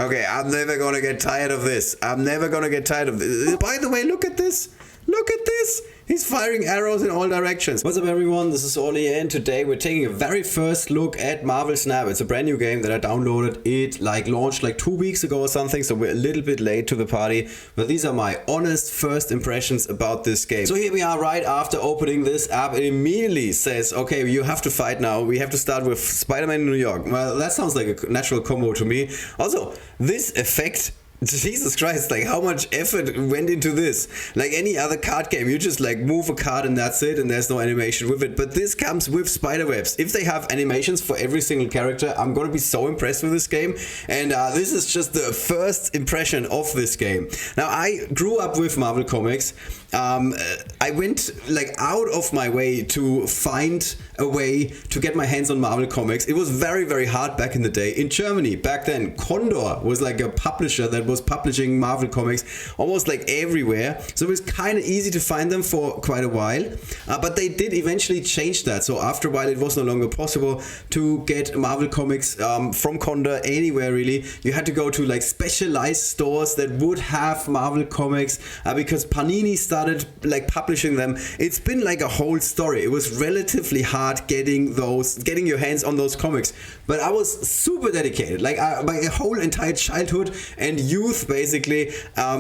Okay, I'm never gonna get tired of this. I'm never gonna get tired of this. By the way, look at this. Look at this. He's firing arrows in all directions. What's up, everyone? This is Oli, and today we're taking a very first look at Marvel Snap. It's a brand new game that I downloaded. It launched 2 weeks ago or something, so we're a little bit late to the party. But these are my honest first impressions about this game. So here we are right after opening this app. It immediately says, okay, you have to fight now. We have to start with Spider-Man in New York. Well, that sounds like a natural combo to me. Also, this effect, Jesus Christ, how much effort went into this? Like any other card game, you just move a card and that's it, and there's no animation with it. But this comes with spiderwebs. If they have animations for every single character, I'm gonna be so impressed with this game. And this is just the first impression of this game. Now, I grew up with Marvel Comics. I went out of my way to find a way to get my hands on Marvel Comics. It was very, very hard back in the day. In Germany, back then, Condor was a publisher that was publishing Marvel Comics almost everywhere. So it was kind of easy to find them for quite a while. But they did eventually change that. So after a while, it was no longer possible to get Marvel Comics from Condor anywhere, really. You had to go to specialized stores that would have Marvel Comics because Panini started publishing them. It's been a whole story. It was relatively hard getting your hands on those comics, but I was super dedicated. My whole entire childhood and youth, basically,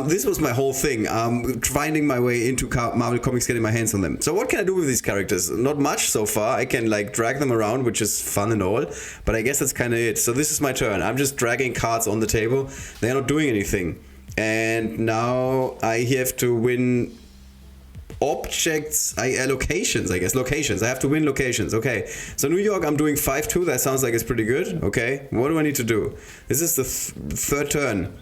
this was my whole thing. Finding my way into Marvel Comics, getting my hands on them. So what can I do with these characters? Not much so far. I can drag them around, which is fun and all, but I guess that's kind of it. So this is my turn. I'm just dragging cards on the table. They're not doing anything, and now I have to win objects, locations, I guess. Locations. I have to win locations. Okay. So New York, I'm doing 5-2. That sounds like it's pretty good. Okay. What do I need to do? This is the third turn.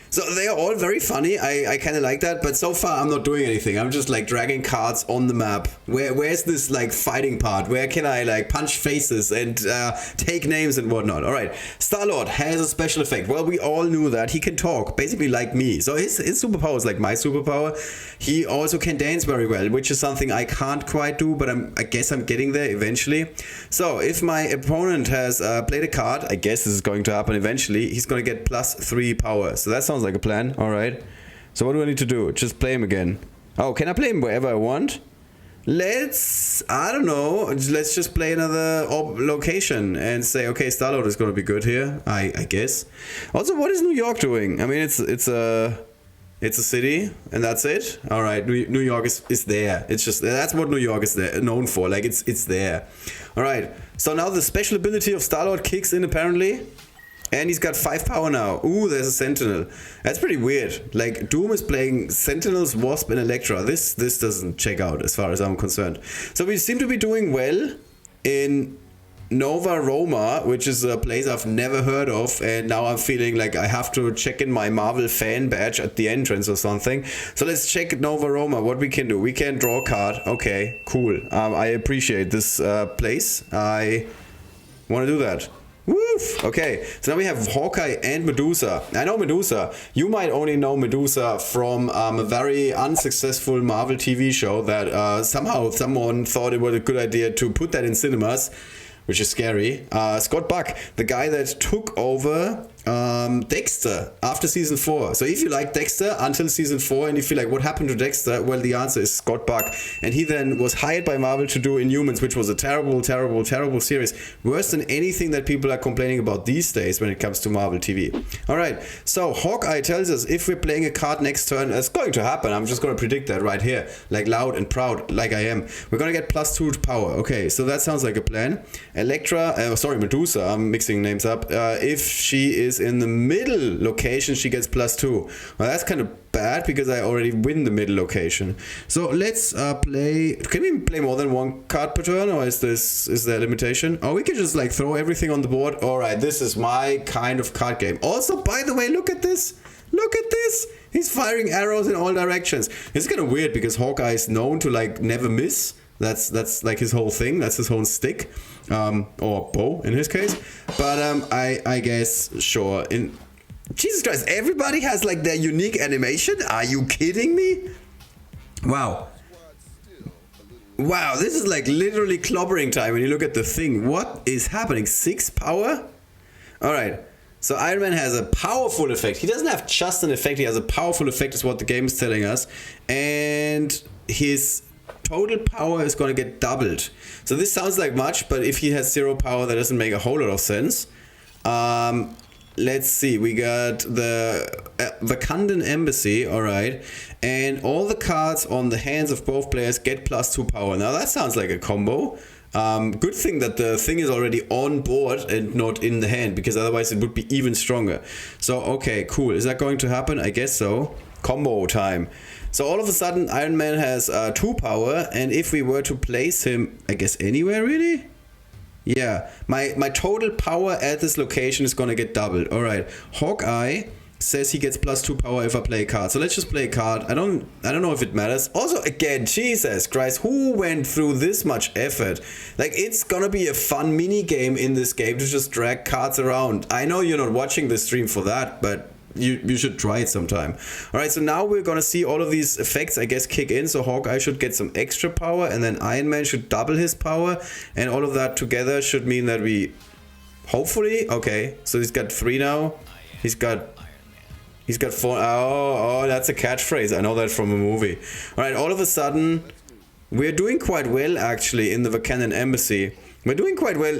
So they are all very funny. I kind of like that, but so far I'm not doing anything. I'm just dragging cards on the map. Where's this fighting part? Where can I punch faces and take names and whatnot? All right. Star-Lord has a special effect. Well, we all knew that. He can talk, basically like me. So his superpower is like my superpower. He also can dance very well, which is something I can't quite do, but I guess I'm getting there eventually. So if my opponent has played a card, I guess this is going to happen eventually, he's going to get +3 power. So that sounds like a plan. All right. So what do I need to do? Just play him again. Oh, can I play him wherever I want? I don't know. Let's just play another location and say, okay, Star-Lord is going to be good here, I guess. Also, what is New York doing? I mean, it's a city, and that's it. All right, New York is there. It's just, that's what New York is known for. It's there. All right. So now the special ability of Star-Lord kicks in, apparently. And he's got 5 power now. Ooh, there's a Sentinel. That's pretty weird. Doom is playing Sentinels, Wasp, and Elektra. This doesn't check out as far as I'm concerned. So we seem to be doing well in Nova Roma, which is a place I've never heard of, and now I'm feeling I have to check in my Marvel fan badge at the entrance or something. So let's check Nova Roma, what we can do. We can draw a card. Okay, cool. I appreciate this place. I want to do that. Woof! Okay, so now we have Hawkeye and Medusa. I know Medusa. You might only know Medusa from a very unsuccessful Marvel TV show that somehow someone thought it was a good idea to put that in cinemas, which is scary. Scott Buck, the guy that took over Dexter after season 4. So if you like Dexter until season 4 and you feel what happened to Dexter, well, the answer is Scott Buck. And he then was hired by Marvel to do Inhumans, which was a terrible, terrible, terrible series. Worse than anything that people are complaining about these days when it comes to Marvel TV. All right, so Hawkeye tells us if we're playing a card next turn, it's going to happen. I'm just going to predict that right here, loud and proud, like I am. We're going to get +2 power. Okay, so that sounds like a plan. Medusa, I'm mixing names up. If she is in the middle location, she gets +2. Well, that's kind of bad because I already win the middle location. So let's play. Can we play more than one card per turn, or is there a limitation? Oh, we can just throw everything on the board. All right, this is my kind of card game. Also, by the way, look at this. Look at this. He's firing arrows in all directions. It's kind of weird because Hawkeye is known to never miss. That's his whole thing. That's his whole stick, or bow in his case. But I guess sure. Jesus Christ, everybody has their unique animation. Are you kidding me? Wow. Wow, this is literally clobbering time when you look at the thing. What is happening? 6 power? All right. So Iron Man has a powerful effect. He doesn't have just an effect, he has a powerful effect is what the game is telling us. And his total power is going to get doubled. So this sounds like much, but if he has 0 power, that doesn't make a whole lot of sense. Let's see, we got the Wakandan Embassy, alright. And all the cards on the hands of both players get +2 power. Now that sounds like a combo. Good thing that the thing is already on board and not in the hand, because otherwise it would be even stronger. So, okay, cool. Is that going to happen? I guess so. Combo time. So all of a sudden Iron Man has 2 power, and if we were to place him, I guess anywhere really? Yeah, my total power at this location is gonna get doubled. Alright, Hawkeye says he gets +2 power if I play a card. So let's just play a card. I don't know if it matters. Also, again, Jesus Christ, who went through this much effort? Like, it's gonna be a fun mini game in this game to just drag cards around. I know you're not watching the stream for that, but you should try it sometime. Alright, so now we're gonna see all of these effects, I guess, kick in. So Hawkeye should get some extra power, and then Iron Man should double his power, and all of that together should mean that we hopefully, okay, so he's got 3 now. He's got 4. Oh, that's a catchphrase. I know that from a movie. Alright, all of a sudden we're doing quite well actually in the Wakandan Embassy. We're doing quite well.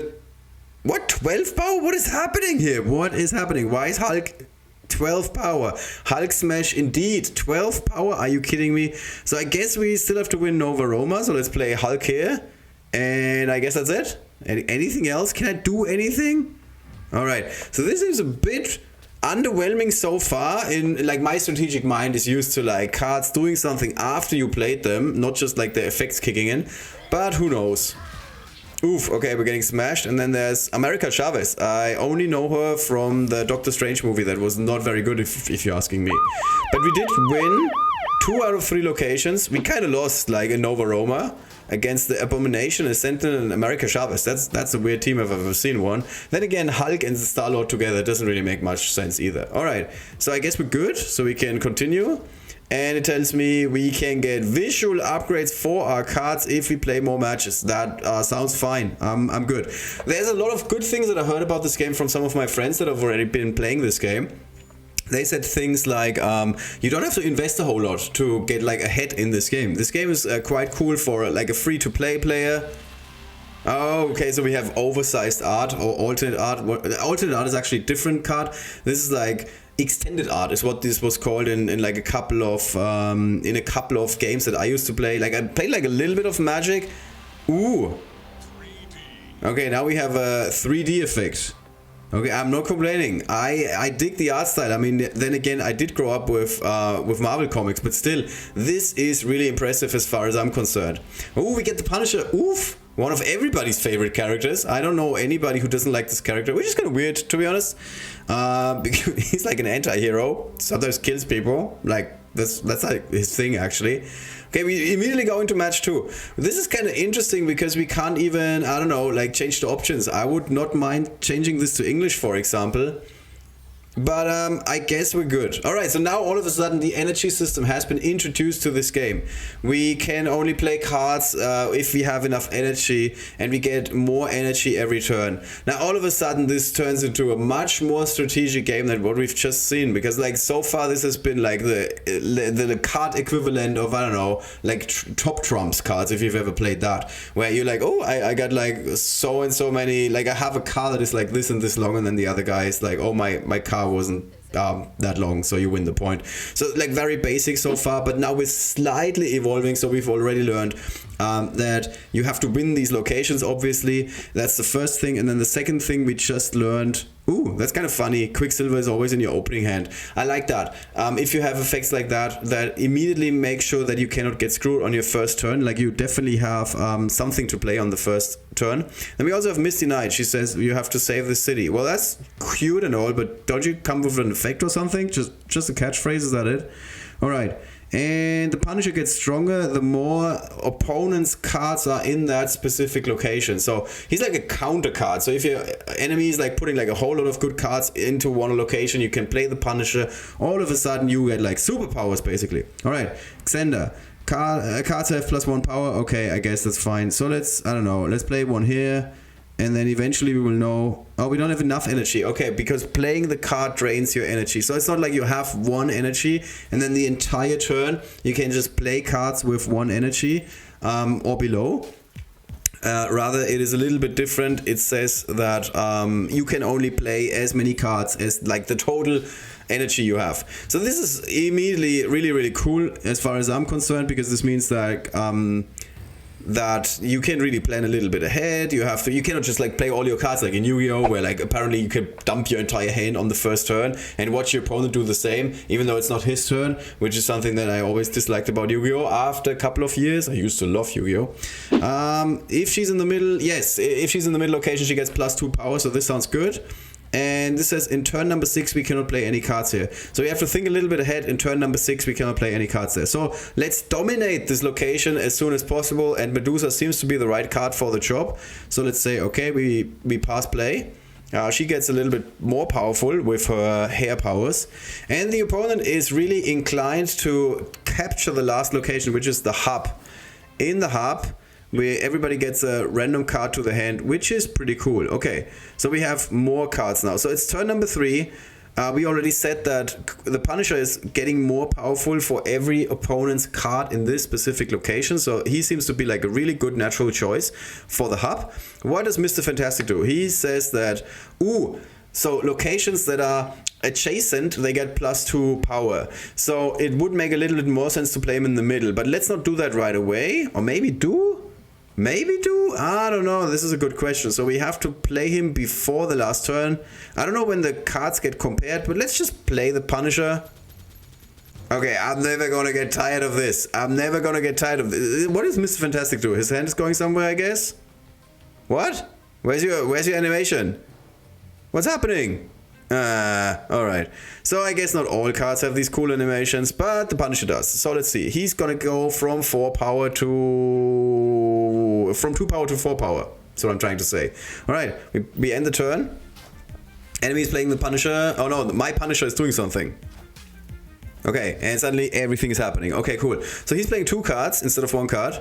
What, 12 power? What is happening here? What is happening? Why is Hulk 12 power? Hulk smash indeed. 12 power? Are you kidding me? So I guess we still have to win Nova Roma. So let's play Hulk here. And I guess that's it. Anything else? Can I do anything? Alright. So this is a bit underwhelming so far. In like, my strategic mind is used to like cards doing something after you played them, not just like the effects kicking in. But who knows? Oof, okay, we're getting smashed. And then there's America Chavez. I only know her from the Doctor Strange movie. That was not very good if you're asking me. But we did win 2 out of 3 locations. We kind of lost like in Nova Roma against the Abomination, a Sentinel, and America Chavez. That's a weird team if I've ever seen one. Then again, Hulk and the Star-Lord together doesn't really make much sense either. Alright, so I guess we're good, so we can continue. And it tells me we can get visual upgrades for our cards if we play more matches. That sounds fine. I'm good. There's a lot of good things that I heard about this game from some of my friends that have already been playing this game. They said things like, you don't have to invest a whole lot to get like ahead in this game. This game is quite cool for like a free-to-play player. Oh, okay, so we have oversized art or alternate art. Alternate art is actually a different card. This is like extended art is what this was called in like a couple of games that I used to play. Like I played like a little bit of Magic. Ooh. Okay, now we have a 3D effect. Okay, I'm not complaining. I dig the art style. I mean, then again, I did grow up with Marvel comics, but still, this is really impressive as far as I'm concerned. Oh, we get the Punisher. Oof. One of everybody's favorite characters. I don't know anybody who doesn't like this character, which is kind of weird, to be honest. Because he's like an anti-hero. Sometimes kills people. Like, that's like his thing, actually. Okay, we immediately go into match 2. This is kind of interesting because we can't even, I don't know, like change the options. I would not mind changing this to English, for example. But I guess we're good. Alright, so now all of a sudden the energy system has been introduced to this game. We can only play cards if we have enough energy, and we get more energy every turn. Now all of a sudden this turns into a much more strategic game than what we've just seen, because like so far this has been like the card equivalent of, I don't know, like top trumps cards, if you've ever played that, where you're like, oh, I got like so and so many, like I have a card that is like this and this long, and then the other guy is like, oh, my card wasn't that long, so you win the point. So like very basic so far, but now we're slightly evolving. So we've already learned that you have to win these locations, obviously. That's the first thing. And then the second thing we just learned, ooh, that's kind of funny, Quicksilver is always in your opening hand. I like that. If you have effects like that, that immediately make sure that you cannot get screwed on your first turn. Like you definitely have something to play on the first turn. And we also have Misty Knight. She says you have to save the city. Well, that's cute and all, but don't you come with an effect or something? Just a catchphrase, is that it? Alright. And the Punisher gets stronger the more opponent's cards are in that specific location. So he's like a counter card. So if your enemy is like putting like a whole lot of good cards into one location, you can play the Punisher. All of a sudden you get like superpowers basically. Alright, Xander. Cards have +1 power. Okay, I guess that's fine. So let's, I don't know, let's play one here. And then eventually we will know, oh, we don't have enough energy. Okay, because playing the card drains your energy. So it's not like you have one energy and then the entire turn you can just play cards with one energy or below. Rather, it is a little bit different. It says that you can only play as many cards as like the total energy you have. So this is immediately really, really cool as far as I'm concerned, because this means that that you can really plan a little bit ahead. You cannot just like play all your cards like in Yu-Gi-Oh, where like apparently you can dump your entire hand on the first turn and watch your opponent do the same, even though it's not his turn, which is something that I always disliked about Yu-Gi-Oh after a couple of years. I used to love Yu-Gi-Oh. If she's in the middle, yes, if she's in the middle location, she gets +2 power, so this sounds good. And this says in turn number 6 we cannot play any cards here. So we have to think a little bit ahead. In turn number 6 we cannot play any cards there. So let's dominate this location as soon as possible, and Medusa seems to be the right card for the job. So let's say, okay, we pass play. She gets a little bit more powerful with her hair powers. And the opponent is really inclined to capture the last location, which is the hub. In the hub, where everybody gets a random card to the hand, which is pretty cool. Okay, so we have more cards now. So it's turn number 3. We already said that the Punisher is getting more powerful for every opponent's card in this specific location. So he seems to be like a really good natural choice for the hub. What does Mr. Fantastic do? He says that, so locations that are adjacent, they get +2 power. So it would make a little bit more sense to play him in the middle. But let's not do that right away. Or maybe do? Maybe do? I don't know. This is a good question. So we have to play him before the last turn. I don't know when the cards get compared, but let's just play the Punisher. Okay, I'm never gonna get tired of this. I'm never gonna get tired of this. What does Mr. Fantastic do? His hand is going somewhere, I guess? What? Where's your animation? What's happening? Alright. So I guess not all cards have these cool animations, but the Punisher does. So let's see. He's gonna go from 2 power to 4 power. That's what I'm trying to say. Alright, we end the turn. Enemy's playing the Punisher. Oh no, my Punisher is doing something. Okay, and suddenly everything is happening. Okay, cool. So he's playing 2 cards instead of 1 card.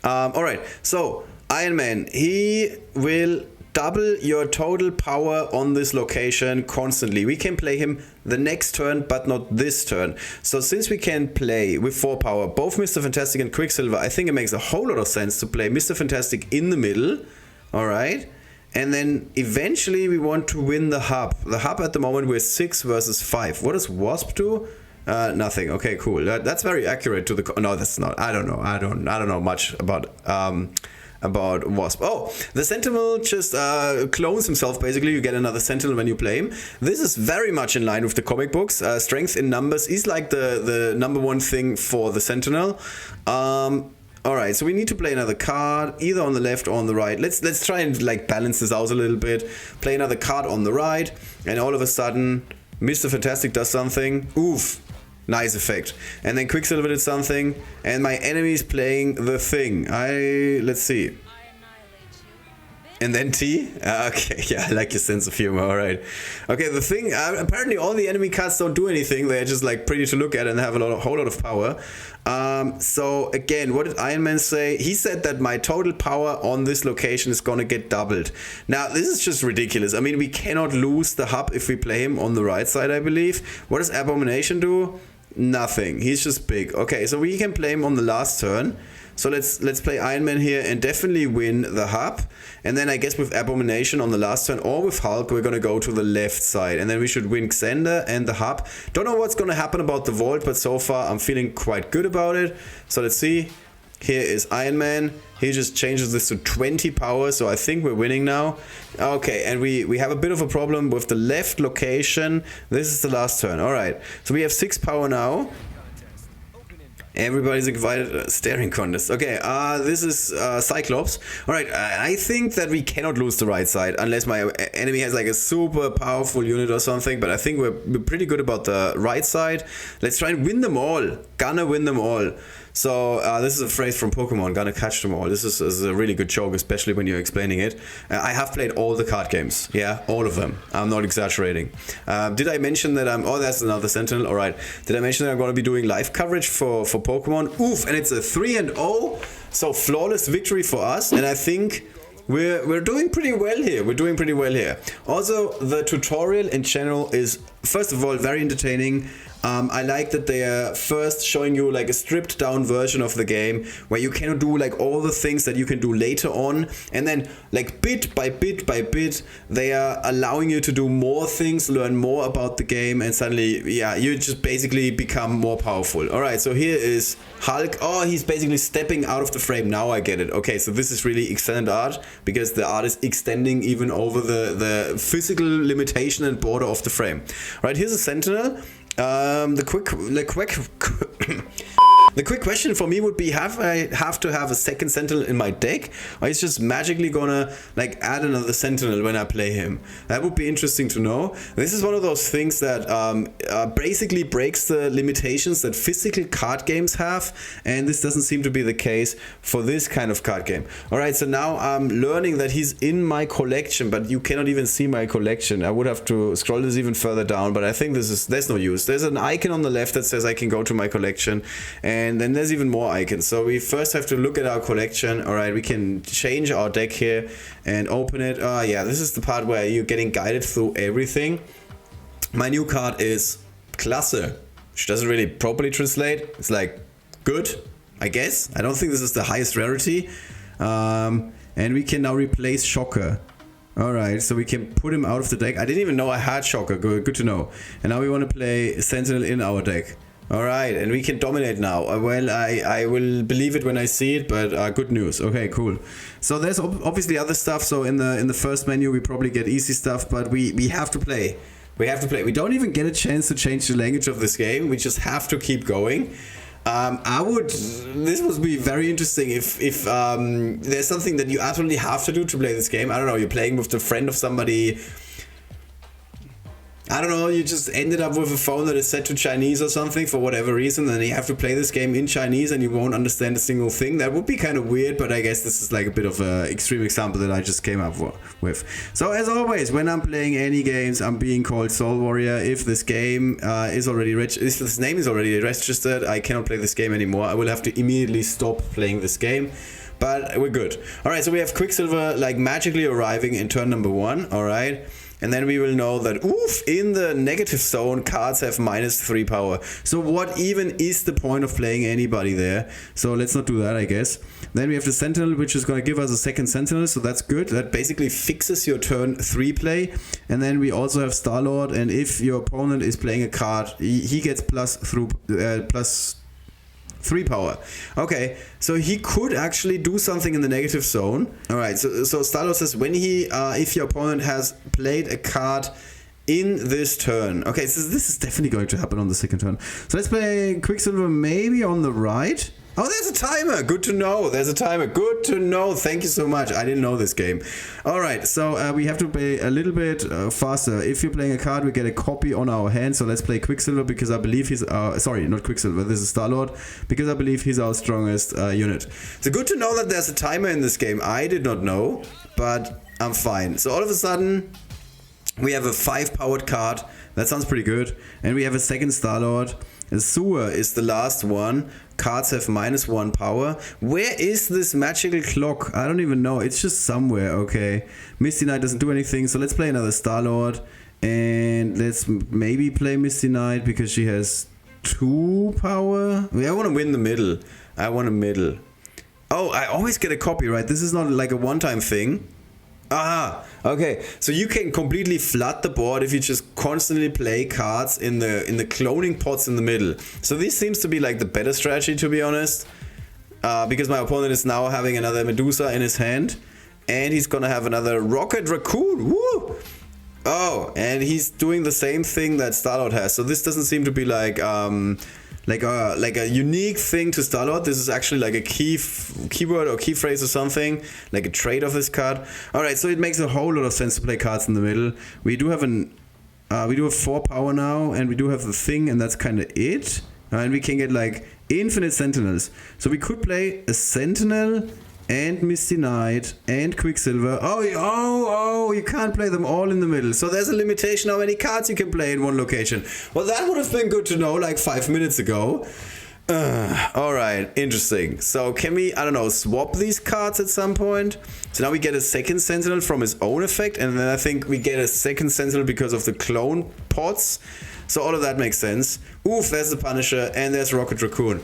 Alright, so Iron Man, he will double your total power on this location constantly. We can play him the next turn, but not this turn. So since we can play with 4 power, both Mr. Fantastic and Quicksilver, I think it makes a whole lot of sense to play Mr. Fantastic in the middle. Alright. And then eventually we want to win the hub. The hub at the moment we're 6 versus 5. What does Wasp do? Nothing. Okay, cool. That's very accurate to the... No, that's not. I don't know. I don't know much about Wasp. Oh, the Sentinel just clones himself, basically. You get another Sentinel when you play him. This is very much in line with the comic books. Strength in numbers is like the number 1 thing for the Sentinel. Alright, so we need to play another card, either on the left or on the right. Let's try and like balance this out a little bit. Play another card on the right, and all of a sudden, Mr. Fantastic does something. Oof. Nice effect. And then Quicksilver did something, and my enemy is playing the Thing. Let's see. And then T? Okay, yeah, I like your sense of humor, alright. Okay, the Thing, apparently all the enemy cards don't do anything, they're just like pretty to look at and have a whole lot of power. So again, what did Iron Man say? He said that my total power on this location is gonna get doubled. Now, this is just ridiculous. I mean, we cannot lose the hub if we play him on the right side, I believe. What does Abomination do? Nothing. He's just big. Okay, so we can play him on the last turn. So let's play Iron Man here and definitely win the hub. And then I guess with Abomination on the last turn or with Hulk, we're gonna go to the left side. And then we should win Xander and the hub. Don't know what's gonna happen about the Vault, but so far I'm feeling quite good about it. So let's see. Here is Iron Man. He just changes this to 20 power, so I think we're winning now. Okay, and we have a bit of a problem with the left location. This is the last turn. Alright, so we have 6 power now. Everybody's invited. Staring contest. Okay, this is Cyclops. Alright, I think that we cannot lose the right side unless my enemy has like a super powerful unit or something, but I think we're pretty good about the right side. Let's try and win them all. Gonna win them all. So this is a phrase from Pokemon, gonna catch them all. This is a really good joke, especially when you're explaining it. I have played all the card games. Yeah, all of them. I'm not exaggerating. Did I mention that I'm... Oh, that's another Sentinel. Alright. Did I mention that I'm going to be doing live coverage for Pokemon? Oof, and it's a 3-0. So flawless victory for us. And I think we're doing pretty well here. We're doing pretty well here. Also, the tutorial in general is, first of all, very entertaining. I like that they are first showing you like a stripped down version of the game where you can do like all the things that you can do later on, and then like bit by bit by bit they are allowing you to do more things, learn more about the game, and suddenly you just basically become more powerful. Alright, so here is Hulk. Oh, he's basically stepping out of the frame. Now I get it. Okay, so this is really excellent art because the art is extending even over the physical limitation and border of the frame. Alright, here's a Sentinel. The quick question for me would be, have I have to have a second Sentinel in my deck, or is just magically gonna like add another Sentinel when I play him? That would be interesting to know. This is one of those things that basically breaks the limitations that physical card games have, and this doesn't seem to be the case for this kind of card game. Alright, so now I'm learning that he's in my collection, but you cannot even see my collection. I would have to scroll this even further down, but I think there's no use. There's an icon on the left that says I can go to my collection, and then there's even more icons. So we first have to look at our collection. Alright, we can change our deck here and open it. Yeah, this is the part where you're getting guided through everything. My new card is Klasse, which doesn't really properly translate. It's like good, I guess. I don't think this is the highest rarity. And we can now replace Shocker. Alright, so we can put him out of the deck. I didn't even know I had Shocker. Good to know. And now we want to play Sentinel in our deck. Alright, and we can dominate now. Well, I will believe it when I see it, but good news. Okay, cool. So there's obviously other stuff. So in the first menu we probably get easy stuff, but we have to play. We have to play. We don't even get a chance to change the language of this game. We just have to keep going. This would be very interesting if there's something that you absolutely have to do to play this game. I don't know, you're playing with the friend of somebody. I don't know, you just ended up with a phone that is set to Chinese or something for whatever reason, and you have to play this game in Chinese and you won't understand a single thing. That would be kind of weird, but I guess this is like a bit of an extreme example that I just came up with. So as always, when I'm playing any games, I'm being called Soul Warrior. If this game if this name is already registered, I cannot play this game anymore. I will have to immediately stop playing this game. But we're good. Alright, so we have Quicksilver like magically arriving in turn number 1. Alright. And then we will know that, in the negative zone, cards have -3 power. So what even is the point of playing anybody there? So let's not do that, I guess. Then we have the Sentinel, which is going to give us a second Sentinel, so that's good. That basically fixes your turn 3 play. And then we also have Star-Lord, and if your opponent is playing a card, he gets plus 3 power. Okay, so he could actually do something in the negative zone. Alright, so Star-Lord says when if your opponent has played a card in this turn. Okay, so this is definitely going to happen on the second turn. So let's play Quicksilver maybe on the right. Oh, there's a timer. Good to know. There's a timer. Good to know. Thank you so much. I didn't know this game. Alright, so we have to play a little bit faster. If you're playing a card, we get a copy on our hand. So let's play Quicksilver because I believe he's... sorry, not Quicksilver. This is Star-Lord. Because I believe he's our strongest unit. So good to know that there's a timer in this game. I did not know, but I'm fine. So all of a sudden, we have a 5-powered card. That sounds pretty good. And we have a second Star-Lord. Sewer is the last one. Cards have -1 power. Where is this magical clock? I don't even know. It's just somewhere. Okay. Misty Knight doesn't do anything. So let's play another Star-Lord. And let's maybe play Misty Knight because she has 2 power. I want to win the middle. I want a middle. Oh, I always get a copy, right? This is not like a one-time thing. Ah, okay. So you can completely flood the board if you just constantly play cards in the cloning pots in the middle. So this seems to be like the better strategy, to be honest. Because my opponent is now having another Medusa in his hand. And he's gonna have another Rocket Raccoon. Woo! Oh, and he's doing the same thing that Star-Lord has. So this doesn't seem to be like a unique thing to Star-Lord. This is actually like a keyword or key phrase or something, like a trait of this card. Alright, so it makes a whole lot of sense to play cards in the middle. We do have 4 power now, and we do have the thing, and that's kind of it. And we can get like infinite Sentinels. So we could play a Sentinel and Misty Knight and Quicksilver. Oh, you can't play them all in the middle. So there's a limitation how many cards you can play in one location. Well, that would have been good to know like 5 minutes ago. Alright, interesting. So can we, I don't know, swap these cards at some point? So now we get a second Sentinel from his own effect, and then I think we get a second Sentinel because of the clone pods. So all of that makes sense. Oof, there's the Punisher, and there's Rocket Raccoon.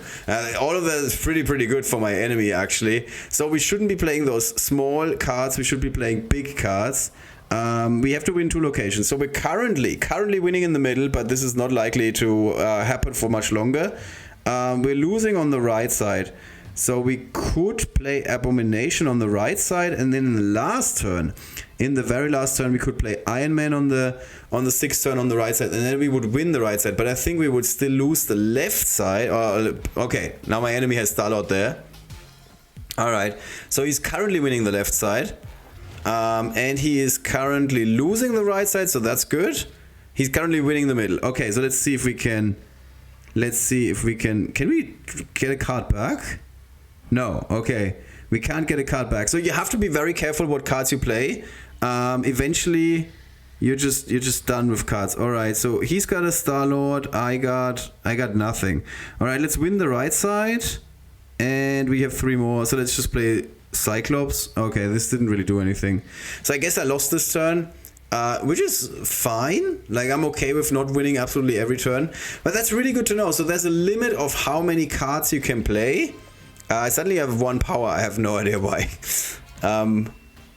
All of that is pretty good for my enemy, actually. So we shouldn't be playing those small cards, we should be playing big cards. We have to win 2 locations. So we're currently winning in the middle, but this is not likely to happen for much longer. We're losing on the right side. So we could play Abomination on the right side, and then in the last turn, in the very last turn, we could play Iron Man on the 6th turn on the right side, and then we would win the right side. But I think we would still lose the left side. Okay, now my enemy has Star-Lord there. Alright, so he's currently winning the left side. And he is currently losing the right side, so that's good. He's currently winning the middle. Okay, so let's see if we can... Can we get a card back? No, okay. We can't get a card back. So you have to be very careful what cards you play. Eventually, you're just done with cards. Alright, so he's got a Star-Lord. I got nothing. Alright, let's win the right side. And we have 3 more. So let's just play Cyclops. Okay, this didn't really do anything. So I guess I lost this turn. Which is fine. Like, I'm okay with not winning absolutely every turn. But that's really good to know. So there's a limit of how many cards you can play. I suddenly have 1 power. I have no idea why.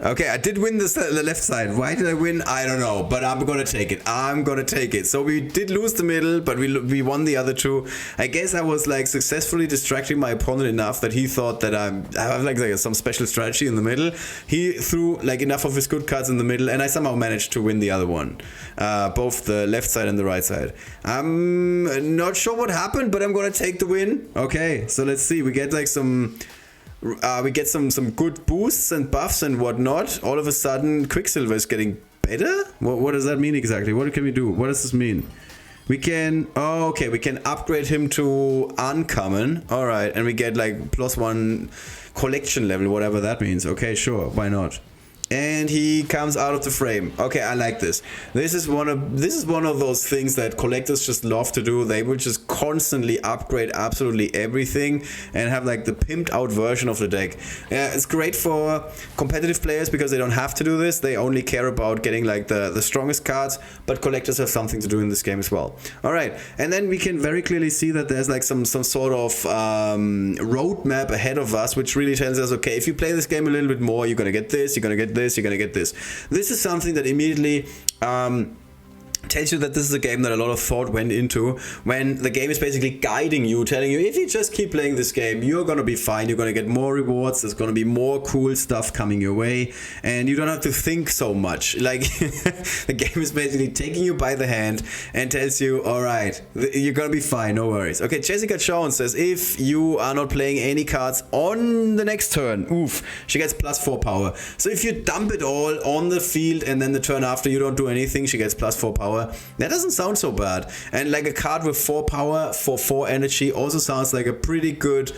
Okay, I did win the left side. Why did I win? I don't know. But I'm going to take it. I'm going to take it. So we did lose the middle, but we won the other 2. I guess I was like successfully distracting my opponent enough that he thought that I have like some special strategy in the middle. He threw like enough of his good cards in the middle, and I somehow managed to win the other one. Both the left side and the right side. I'm not sure what happened, but I'm going to take the win. Okay, so let's see. We get like some good boosts and buffs and whatnot. All of a sudden, Quicksilver is getting better? What does that mean exactly? What can we do? What does this mean? We can... Oh, okay. We can upgrade him to uncommon. Alright. And we get like +1 collection level, whatever that means. Okay, sure. Why not? And he comes out of the frame. Okay, I like this. This is one of those things that collectors just love to do. They will just constantly upgrade absolutely everything and have like the pimped out version of the deck. It's great for competitive players because they don't have to do this. They only care about getting like the strongest cards, but collectors have something to do in this game as well. Alright, and then we can very clearly see that there's like some sort of roadmap ahead of us, which really tells us, okay, if you play this game a little bit more, you're gonna get this, you're gonna get this, you're gonna get this. This is something that immediately tells you that this is a game that a lot of thought went into, when the game is basically guiding you, telling you, if you just keep playing this game, you're gonna be fine, you're gonna get more rewards, there's gonna be more cool stuff coming your way, and you don't have to think so much. Like, the game is basically taking you by the hand and tells you, alright, you're gonna be fine, no worries. Okay, Jessica Jones says, if you are not playing any cards on the next turn, oof, she gets +4 power. So if you dump it all on the field and then the turn after you don't do anything, she gets +4 power. That doesn't sound so bad. And like a card with 4 power for 4 energy also sounds like a pretty good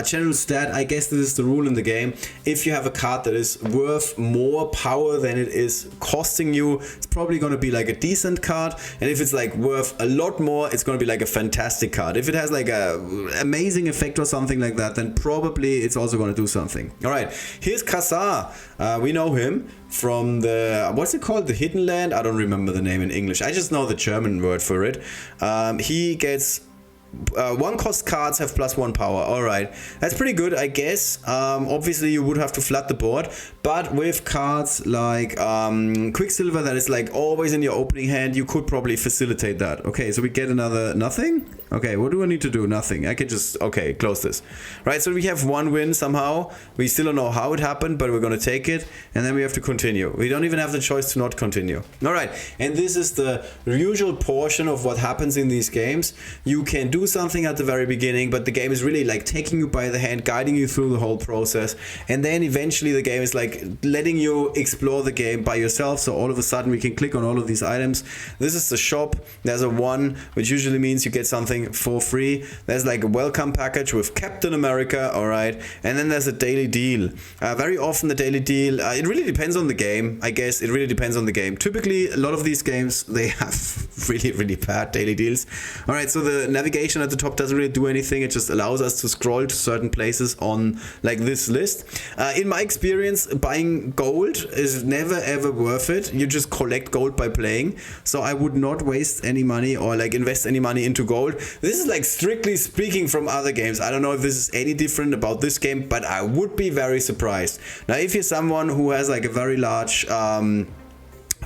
general stat. I guess this is the rule in the game. If you have a card that is worth more power than it is costing you, it's probably going to be like a decent card. And if it's like worth a lot more, it's going to be like a fantastic card. If it has like a amazing effect or something like that, then probably it's also going to do something. Alright, here's Kassar. We know him from the, what's it called? The Hidden Land? I don't remember the name in English. I just know the German word for it. He gets 1 cost cards have +1 power. Alright, that's pretty good, I guess. Obviously you would have to flood the board, but with cards like Quicksilver that is like always in your opening hand, you could probably facilitate that. Okay, so we get another nothing. Okay, what do I need to do? Nothing. I can just, okay, close this. Right, so we have 1 win somehow. We still don't know how it happened, but we're gonna take it, and then we have to continue. We don't even have the choice to not continue. Alright, and this is the usual portion of what happens in these games. You can do something at the very beginning, but the game is really like taking you by the hand, guiding you through the whole process, and then eventually the game is like letting you explore the game by yourself. So all of a sudden we can click on all of these items. This is the shop. There's a 1, which usually means you get something everything for free. There's like a welcome package with Captain America, alright, and then there's a daily deal. Very often the daily deal, it really depends on the game, I guess. It really depends on the game. Typically, a lot of these games, they have really, really bad daily deals. Alright, so the navigation at the top doesn't really do anything. It just allows us to scroll to certain places on like this list. In my experience, buying gold is never ever worth it. You just collect gold by playing. So I would not waste any money or like invest any money into gold. This is like strictly speaking from other games. I don't know if this is any different about this game, but I would be very surprised. Now, if you're someone who has like a very large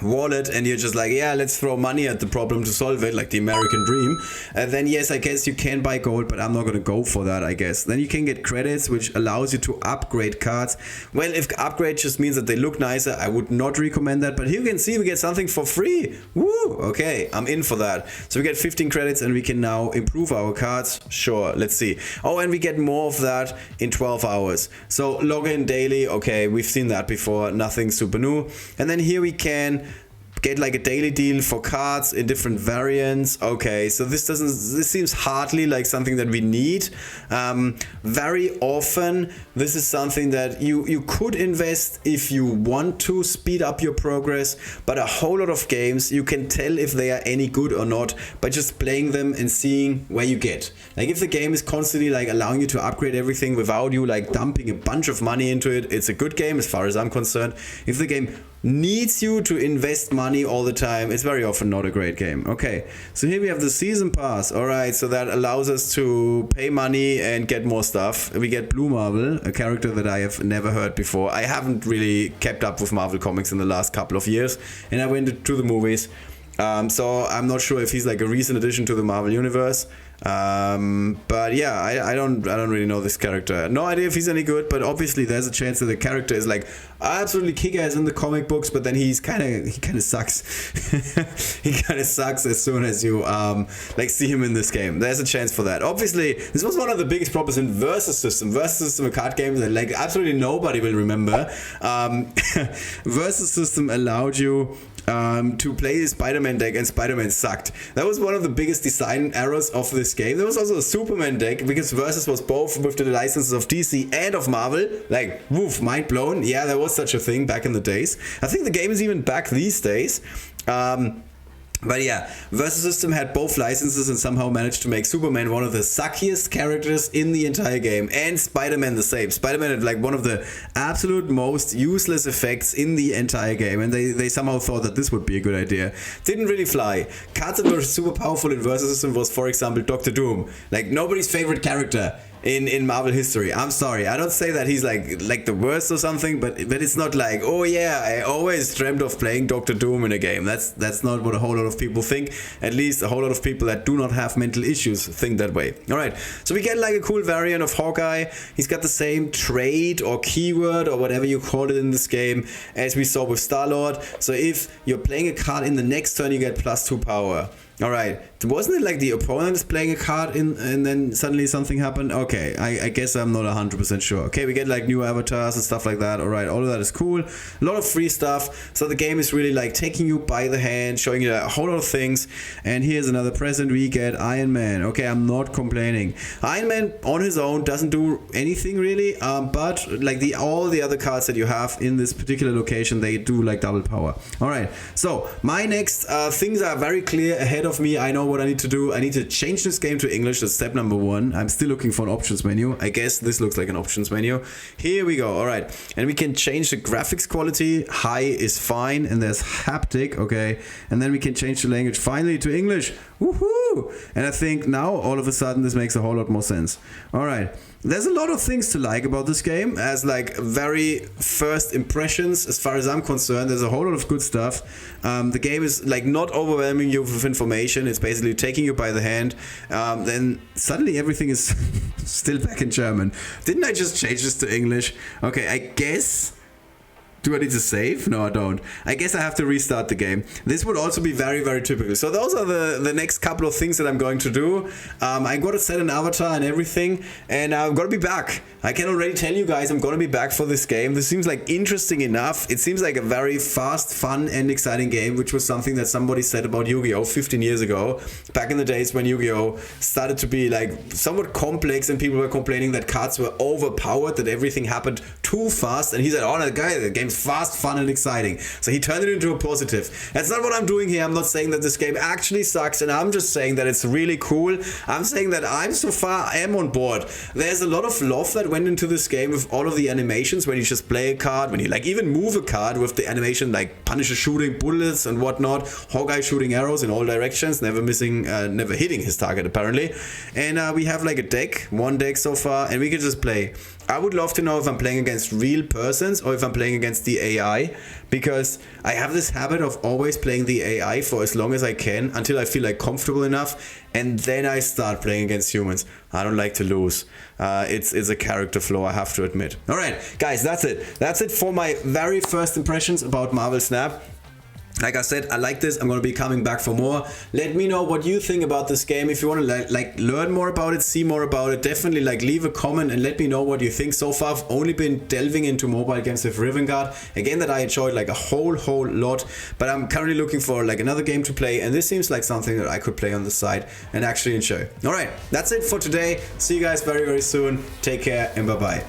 wallet and you're just like, yeah, let's throw money at the problem to solve it, like the American dream, then yes, I guess you can buy gold, but I'm not gonna go for that, I guess. Then you can get credits, which allows you to upgrade cards. Well, if upgrade just means that they look nicer, I would not recommend that, but here you can see we get something for free. Woo, okay, I'm in for that. So we get 15 credits and we can now improve our cards. Sure, let's see. Oh, and we get more of that in 12 hours. So log in daily, okay, we've seen that before, nothing super new. And then here we can get like a daily deal for cards in different variants. Okay, so this seems hardly like something that we need. Very often this is something that you could invest if you want to speed up your progress, but a whole lot of games you can tell if they are any good or not by just playing them and seeing where you get. Like if the game is constantly like allowing you to upgrade everything without you like dumping a bunch of money into it, it's a good game as far as I'm concerned. If the game needs you to invest money all the time, it's very often not a great game. Okay, so here we have the season pass. Alright, so that allows us to pay money and get more stuff. We get Blue Marvel, a character that I have never heard before. I haven't really kept up with Marvel Comics in the last couple of years, and I went to the movies. So I'm not sure if he's like a recent addition to the Marvel Universe. But yeah, I don't really know this character. No idea if he's any good, but obviously there's a chance that the character is like absolutely kick-ass in the comic books, but then he kind of sucks. He kind of sucks as soon as you like see him in this game. There's a chance for that. Obviously, this was one of the biggest problems in Versus System. Versus System of card games that like absolutely nobody will remember. Versus System allowed you to play the Spider-Man deck, and Spider-Man sucked. That was one of the biggest design errors of this game. There was also a Superman deck, because Versus was both with the licenses of DC and of Marvel. Like, woof, mind blown. Yeah, there was such a thing back in the days. I think the game is even back these days. But yeah, Versus System had both licenses and somehow managed to make Superman one of the suckiest characters in the entire game, and Spider-Man the same. Spider-Man had like one of the absolute most useless effects in the entire game, and they somehow thought that this would be a good idea. Didn't really fly. Cards that were super powerful in Versus System was, for example, Doctor Doom. Like nobody's favorite character in Marvel history. I'm sorry, I don't say that he's like the worst or something, but it's not like, oh yeah, I always dreamt of playing Doctor Doom in a game. That's not what a whole lot of people think. At least a whole lot of people that do not have mental issues think that way. Alright, so we get like a cool variant of Hawkeye. He's got the same trait or keyword or whatever you call it in this game as we saw with Star-Lord. So if you're playing a card in the next turn, you get +2 power. Alright, wasn't it like the opponent is playing a card in and then suddenly something happened? Okay, I guess I'm not 100% sure. Okay, we get like new avatars and stuff like that. Alright, all of that is cool. A lot of free stuff. So the game is really like taking you by the hand, showing you a whole lot of things. And here's another present. We get Iron Man. Okay, I'm not complaining. Iron Man on his own doesn't do anything really, but like all the other cards that you have in this particular location, they do like double power. Alright, so my next things are very clear ahead of me. I know what I need to do. I need to change this game to English. That's step number 1. I'm still looking for an options menu. I guess this looks like an options menu. Here we go. All right, and we can change the graphics quality. High is fine, and there's haptic. Okay, and then we can change the language finally to English. Woohoo! And I think now all of a sudden this makes a whole lot more sense. All right. There's a lot of things to like about this game as like very first impressions. As far as I'm concerned, there's a whole lot of good stuff. The game is like not overwhelming you with information. It's basically taking you by the hand. Then suddenly everything is still back in German. Didn't I just change this to English? Okay, I guess Do I need to save? No, I don't. I guess I have to restart the game. This would also be very, very typical. So those are the next couple of things that I'm going to do. I'm going to set an avatar and everything, and I'm going to be back. I can already tell you guys I'm going to be back for this game. This seems like interesting enough. It seems like a very fast, fun, and exciting game, which was something that somebody said about Yu-Gi-Oh! 15 years ago. Back in the days when Yu-Gi-Oh! Started to be like somewhat complex and people were complaining that cards were overpowered, that everything happened too fast. And he said, oh, that guy, the game's fast, fun, and exciting. So he turned it into a positive. That's not what I'm doing here. I'm not saying that this game actually sucks, and I'm just saying that it's really cool. I'm saying that I'm so far I am on board. There's a lot of love that went into this game with all of the animations when you just play a card, when you like even move a card with the animation like Punisher shooting bullets and whatnot, Hawkeye shooting arrows in all directions, never missing, never hitting his target apparently. And we have like a deck, one deck so far, and we can just play. I would love to know if I'm playing against real persons or if I'm playing against the AI, because I have this habit of always playing the AI for as long as I can until I feel like comfortable enough, and then I start playing against humans. I don't like to lose. It's a character flaw, I have to admit. Alright, guys, that's it. That's it for my very first impressions about Marvel Snap. Like I said, I like this. I'm going to be coming back for more. Let me know what you think about this game. If you want to like learn more about it, see more about it, definitely like leave a comment and let me know what you think. So far, I've only been delving into mobile games with Riven Guard. Again, that I enjoyed like a whole lot. But I'm currently looking for like another game to play. And this seems like something that I could play on the side and actually enjoy. Alright, that's it for today. See you guys very, very soon. Take care and bye-bye.